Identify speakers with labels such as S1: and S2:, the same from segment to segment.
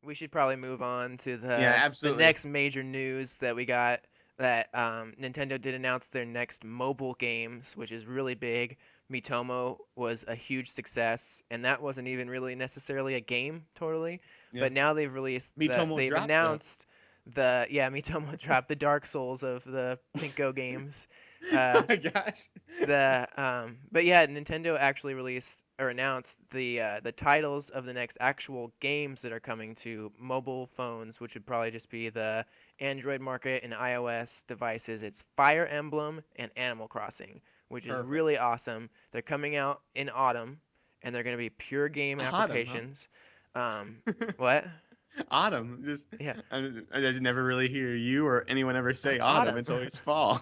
S1: we should probably move on to
S2: Yeah,
S1: the
S2: absolutely.
S1: next major news that we got. That Nintendo did announce their next mobile games, which is really big. Mitomo was a huge success, and that wasn't even really necessarily a game totally.
S2: Yeah.
S1: But now
S2: Mitomo
S1: they've
S2: dropped though.
S1: announced Mitomo dropped the Dark Souls of the Pinko games.
S2: Oh
S1: Uh,
S2: my gosh.
S1: but yeah, Nintendo actually released or announced the titles of the next actual games that are coming to mobile phones, which would probably just be the Android market and iOS devices. It's Fire Emblem and Animal Crossing, which is
S2: Perfect.
S1: really awesome. They're coming out in autumn, and they're going to be pure game
S2: Autumn,
S1: applications.
S2: huh?
S1: What?
S2: Autumn. Just
S1: Yeah,
S2: I just never really hear you or anyone ever say autumn.
S1: autumn.
S2: It's always fall.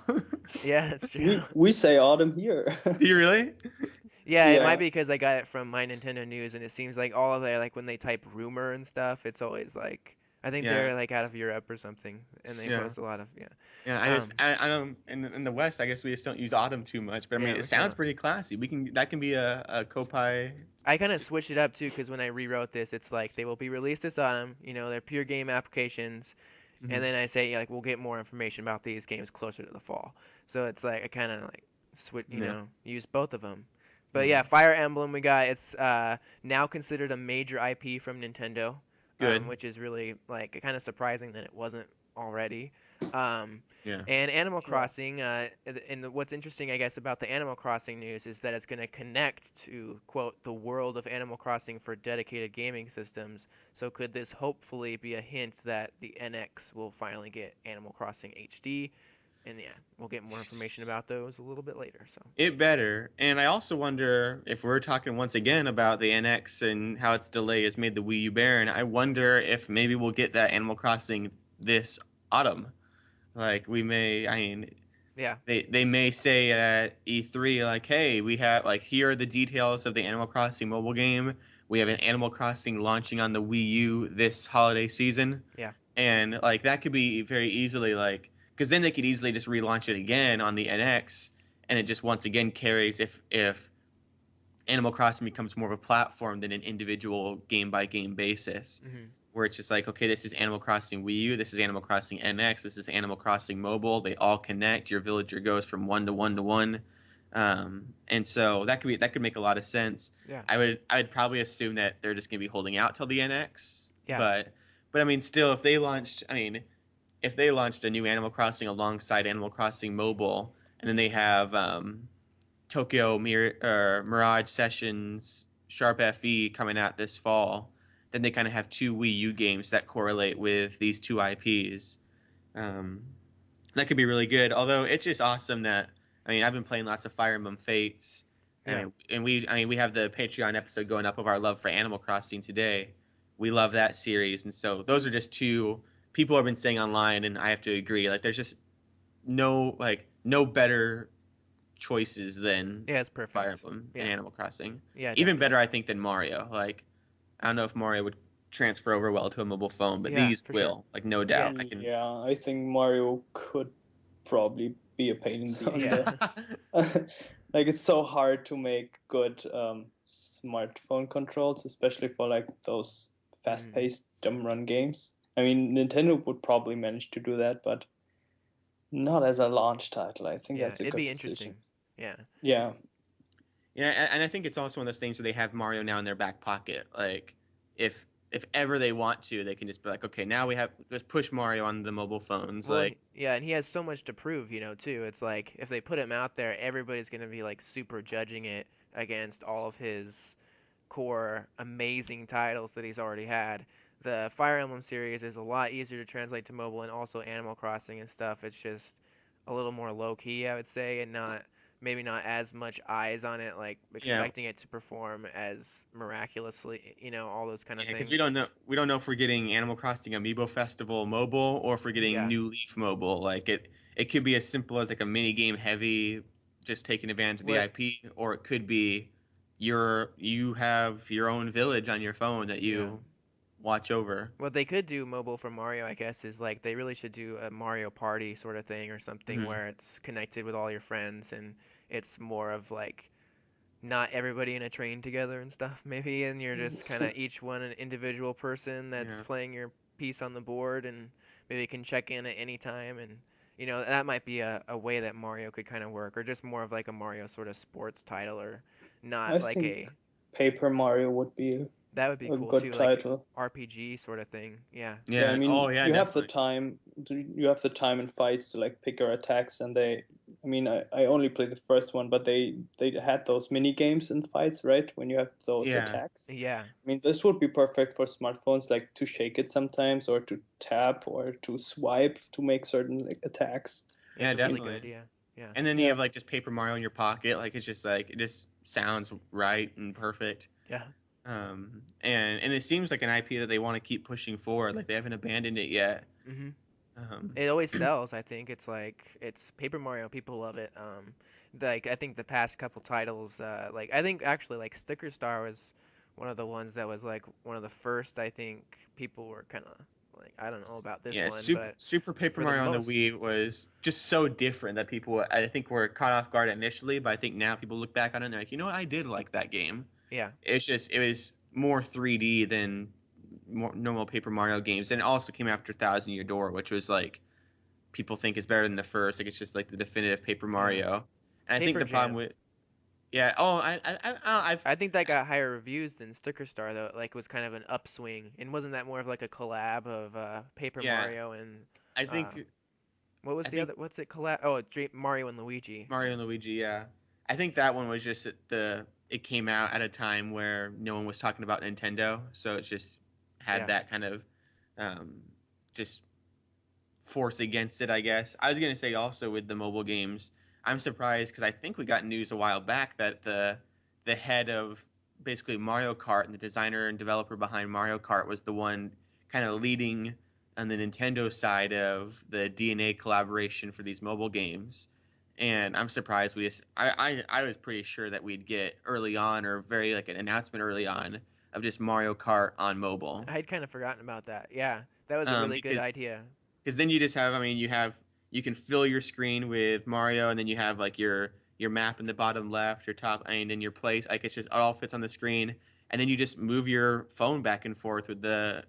S1: Yeah, that's true.
S3: We say autumn here.
S2: Do you really?
S1: Yeah, it might
S3: Yeah,
S1: be because I got it from my Nintendo News, and it seems like all of their like when they type rumor and stuff, it's always like I think
S2: Yeah.
S1: they're like out of Europe or something, and they
S2: Yeah.
S1: post a lot of yeah,
S2: Yeah, I don't in the West I guess we just don't use autumn too much, but I mean
S1: yeah,
S2: it
S1: we kind
S2: sounds
S1: of.
S2: pretty classy. We can that can be a Koppai.
S1: I kind of switched it up too because when I rewrote this, it's like they will be released this autumn. They're pure game applications, and
S2: Mhm.
S1: then I say like we'll get more information about these games closer to the fall. So it's like I kind of like switch,
S2: Yeah.
S1: use both of them. But
S2: Mm.
S1: yeah, Fire Emblem we got it's now considered a major IP from Nintendo,
S2: Good.
S1: which is really like kind of surprising that it wasn't already. Um,
S2: Yeah.
S1: and Animal
S3: yeah.
S1: Crossing, and what's interesting, I guess, about the Animal Crossing news is that it's going to connect to, quote, the world of Animal Crossing for dedicated gaming systems. So could this hopefully be a hint that the NX will finally get Animal Crossing HD? And yeah, we'll get more information about those a little bit later. So
S2: It better. And I also wonder if we're talking once again about the NX and how its delay has made the Wii U barren. I wonder if maybe we'll get that Animal Crossing this autumn. Like we may, I mean,
S1: yeah,
S2: they may say at E3 like, hey, we have like here are the details of the Animal Crossing mobile game. We have an Animal Crossing launching on the Wii U this holiday season,
S1: yeah,
S2: and like that could be very easily like because then they could easily just relaunch it again on the NX, and it just once again carries if Animal Crossing becomes more of a platform than an individual game by game basis,
S1: hmm
S2: where it's just like, okay, this is Animal Crossing Wii U, this is Animal Crossing NX, this is Animal Crossing Mobile. They all connect. Your villager goes from one to one to one, and so that could make a lot of sense.
S1: yeah,
S2: I would probably assume that they're just gonna be holding out till the NX,
S1: yeah.
S2: but I mean, still, if they launched a new Animal Crossing alongside Animal Crossing Mobile, and then they have Mirage Sessions Sharp FE coming out this fall, then they kind of have two Wii U games that correlate with these two IPs. Um, that could be really good. Although it's just awesome that I mean I've been playing lots of Fire Emblem Fates.
S1: Yeah.
S2: I mean we have the Patreon episode going up of our love for Animal Crossing today. We love that series, and so those are just two people have been saying online, and I have to agree. Like there's just no better choices than
S1: Yeah, it's
S2: Fire
S1: perfect.
S2: Emblem and
S1: Yeah,
S2: Animal Crossing.
S1: yeah,
S2: Even
S1: definitely.
S2: better, I think, than Mario. Like, I don't know if Mario would transfer over well to a mobile phone, but
S1: Yeah,
S2: these
S1: for sure.
S2: will. Like, no
S1: Yeah,
S2: doubt. I can.
S3: Yeah, I think Mario could probably be a pain in the on
S1: yeah,
S3: the like it's so hard to make good smartphone controls, especially for like those
S1: hmm
S3: fast-paced jump run games. I mean, Nintendo would probably manage to do that, but not as a launch title. I think
S1: yeah.
S3: that's a
S1: It'd
S3: good
S1: be
S3: decision.
S1: interesting. Yeah,
S3: Yeah,
S2: Yeah, and I think it's also one of those things where they have Mario now in their back pocket. Like, if ever they want to, they can just be like, okay, now we have let's push Mario on the mobile phones.
S1: well,
S2: Like,
S1: yeah, and he has so much to prove, too. It's like if they put him out there, everybody's gonna be like super judging it against all of his core amazing titles that he's already had. The Fire Emblem series is a lot easier to translate to mobile, and also Animal Crossing and stuff. It's just a little more low key, I would say, and not maybe not as much eyes on it, like
S2: yeah,
S1: expecting it to perform as miraculously, all those kind of
S2: yeah, because
S1: things.
S2: we don't know if we're getting Animal Crossing Amiibo Festival mobile or if we're getting
S1: Yeah,
S2: New Leaf mobile. Like it could be as simple as like a mini game heavy, just taking advantage of the
S1: what?
S2: IP, or it could be you have your own village on your phone that
S1: Yeah.
S2: you watch over.
S1: What they could do mobile for Mario, I guess, is like they really should do a Mario Party sort of thing or something
S2: Hmm.
S1: where it's connected with all your friends and it's more of like not everybody in a train together and stuff maybe, and you're just kind of each one an individual person that's
S2: Yeah.
S1: playing your piece on the board, and maybe can check in at any time, and that might be a way that Mario could kind of work, or just more of like a Mario sort of sports title, or
S3: I
S1: not like
S3: think
S1: a
S3: Paper Mario would be
S1: that would be
S3: a
S1: cool
S3: good
S1: too, like
S3: title.
S1: RPG sort of thing. Yeah.
S3: Yeah, I
S2: Yeah.
S3: mean,
S2: Oh yeah,
S3: you have the
S2: definitely.
S3: time. You have the time in fights to like pick your attacks, and they. I mean, I only played the first one, but they had those mini games in fights, right? When you have those
S2: Yeah.
S3: attacks.
S1: Yeah.
S3: I mean, this would be perfect for smartphones, like to shake it sometimes, or to tap, or to swipe to make certain like attacks.
S2: Yeah,
S1: That's a
S3: I
S1: really
S3: mean,
S1: good
S2: definitely.
S1: idea. Yeah.
S2: And then you
S3: yeah,
S2: have like just Paper Mario in your pocket. Like it's just like it just sounds right and perfect.
S1: Yeah.
S2: And it seems like an IP that they want to keep pushing forward. Like they haven't abandoned it yet.
S1: Mhm.
S2: Um,
S1: It always sells. I think it's Paper Mario. People love it. Like I think the past couple titles, like I think actually like Sticker Star was one of the ones that was like one of the first. I think people were kind of like, I don't know about this
S2: yeah,
S1: one,
S2: Super
S1: but
S2: Super Paper
S1: for the
S2: Mario on the
S1: most,
S2: Wii was just so different that people I think were caught off guard initially, but I think now people look back on it and they're like, you know what, I did like that game.
S1: yeah,
S2: It's just it was more 3D than more normal Paper Mario games, and it also came after Thousand Year Door, which was like people think is better than the first. Like it's just like the definitive Paper
S1: yeah,
S2: Mario. And I think
S1: Paper
S2: the problem
S1: Jam.
S2: with yeah. Oh, I've
S1: I think that got higher reviews than Sticker Star though. Like was kind of an upswing, and wasn't that more of like a collab of Paper
S2: yeah.
S1: Mario and
S2: I
S1: uh,
S2: think
S1: what was
S2: I
S1: the
S2: think
S1: other? What's it collab? Oh, Mario and Luigi.
S2: Mario and Luigi. Yeah, I think that one was just the it came out at a time where no one was talking about Nintendo, so it just had
S1: Yeah.
S2: that kind of um, just force against it, I guess. I was gonna say also with the mobile games, I'm surprised because I think we got news a while back that the head of basically Mario Kart and the designer and developer behind Mario Kart was the one kind of leading on the Nintendo side of the DNA collaboration for these mobile games. And I'm surprised we just I was pretty sure that we'd get early on or very like an announcement early on of just Mario Kart on mobile.
S1: I had kind of forgotten about that. Yeah, that was a really good
S2: Because
S1: idea.
S2: then you just have, I mean, you can fill your screen with Mario, and then you have like your map in the bottom left, your top, and then your place. Like it's just it all fits on the screen, and then you just move your phone back and forth with the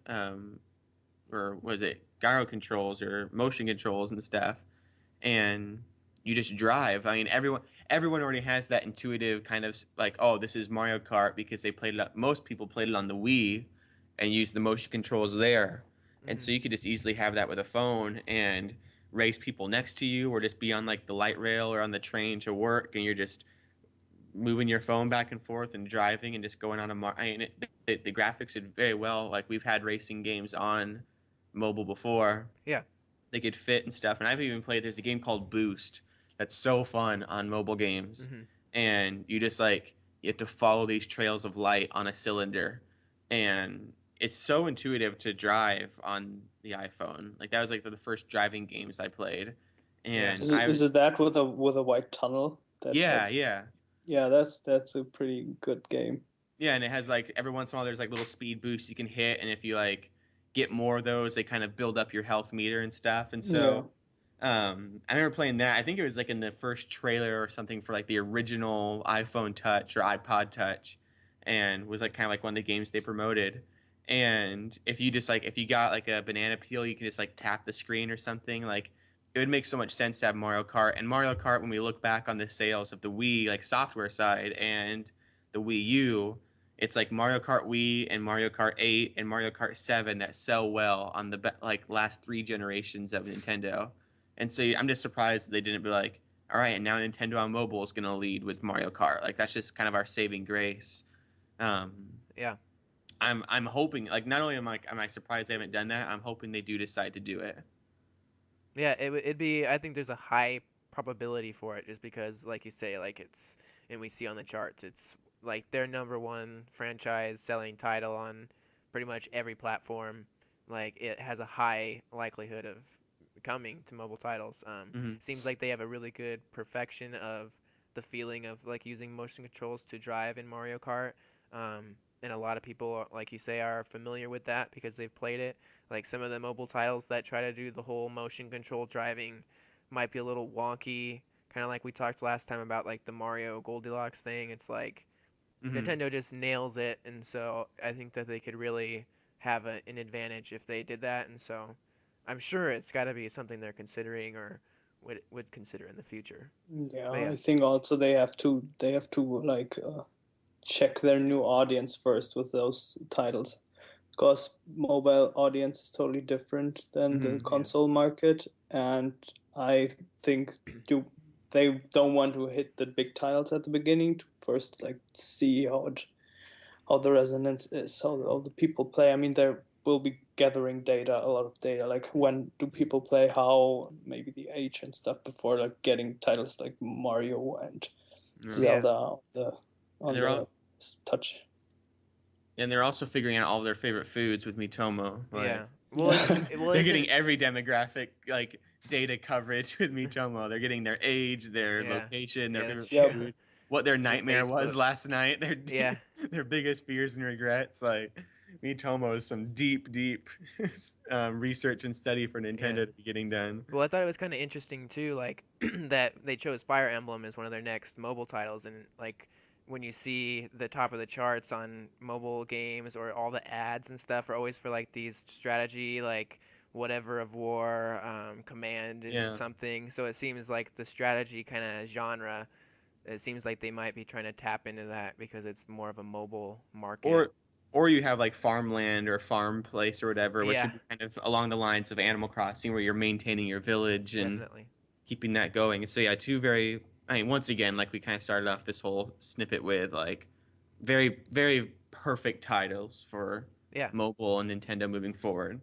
S2: or was it gyro controls or motion controls and stuff, and you just drive. I mean, everyone already has that intuitive kind of like, oh, this is Mario Kart because they played it. Most people played it on the Wii and used the motion controls there, and
S1: Hmm.
S2: so you could just easily have that with a phone and race people next to you, or just be on like the light rail or on the train to work, and you're just moving your phone back and forth and driving and just going on a I mean, the graphics did very well. Like we've had racing games on mobile before,
S1: Yeah.
S2: they could fit and stuff. And I've even played. There's a game called Boost that's so fun on mobile games,
S1: Hmm.
S2: and you just like you have to follow these trails of light on a cylinder, and it's so intuitive to drive on the iPhone. Like that was like the first driving games I played,
S1: Yeah.
S2: and
S3: is it that with a white tunnel that
S2: yeah, yeah.
S3: yeah, that's a pretty good game.
S2: Yeah, and it has like every once in a while there's like little speed boosts you can hit, and if you like get more of those, they kind of build up your health meter and stuff. And
S3: Yeah.
S2: so I remember playing that. I think it was like in the first trailer or something for like the original iPhone Touch or iPod Touch, and was like kind of like one of the games they promoted. And if you just like if you got like a banana peel, you can just like tap the screen or something. Like it would make so much sense to have Mario Kart. And Mario Kart, when we look back on the sales of the Wii like software side and the Wii U, it's like Mario Kart Wii and Mario Kart 8 and Mario Kart 7 that sell well on the like last three generations of Nintendo. And so I'm just surprised they didn't be like, all right, and now Nintendo on mobile is going to lead with Mario Kart. Like that's just kind of our saving grace. Um,
S1: Yeah.
S2: I'm hoping like not only am I surprised they haven't done that, I'm hoping they do decide to do it.
S1: Yeah, it'd be. I think there's a high probability for it, just because, like you say, like and we see on the charts, it's like their number one franchise selling title on pretty much every platform. Like it has a high likelihood of coming to mobile titles.
S2: Hmm.
S1: Seems like they have a really good perfection of the feeling of like using motion controls to drive in Mario Kart. And a lot of people, like you say, are familiar with that because they've played it. Like some of the mobile titles that try to do the whole motion control driving might be a little wonky, Kind of like we talked last time about like the Mario Goldilocks thing. It's like
S2: Hmm.
S1: Nintendo just nails it, and so I think that they could really have an advantage if they did that. And so I'm sure it's got to be something they're considering or would consider in the future.
S3: Yeah,
S1: But yeah,
S3: I think also they have to like check their new audience first with those titles, because mobile audience is totally different than the
S2: Hmm.
S1: yeah,
S3: console market, and I think you they don't want to hit the big titles at the beginning to first like see how the resonance is, how the people play. I mean, there will be gathering data, a lot of data, like when do people play, how maybe the age and stuff before like getting titles like Mario and
S2: Yeah.
S1: yeah,
S3: Zelda on the
S2: And
S3: on the touch.
S2: they're also figuring out all their favorite foods with Mitomo. Like
S1: yeah. Well,
S2: they're
S1: is
S2: getting
S1: it?
S2: every demographic like data coverage with Mitomo. They're getting their age, their
S1: Yeah,
S2: location, their
S1: yeah, that's
S2: favorite
S1: true.
S3: Yep.
S2: food, what their
S1: The
S2: nightmare was
S1: Facebook.
S2: last night, their
S1: Yeah,
S2: their biggest fears and regrets. Like Mitomo is some deep, deep research and study for
S1: yeah.
S2: Nintendo to be getting done.
S1: Well, I thought it was kind of interesting too, like that they chose Fire Emblem as one of their next mobile titles, and like when you see the top of the charts on mobile games or all the ads and stuff are always for like these strategy, like whatever of war, command
S2: Yeah.
S1: something. So it seems like the strategy kind of genre. It seems like they might be trying to tap into that because it's more of a mobile market.
S2: or or you have like farmland or farm place or whatever, which
S1: Yeah,
S2: would be kind of along the lines of Animal Crossing, where you're maintaining your village and
S1: definitely.
S2: keeping that going. So yeah, two very. I mean, once again, like we kind of started off this whole snippet with, like very very perfect titles for
S1: Yeah.
S2: mobile and Nintendo moving forward.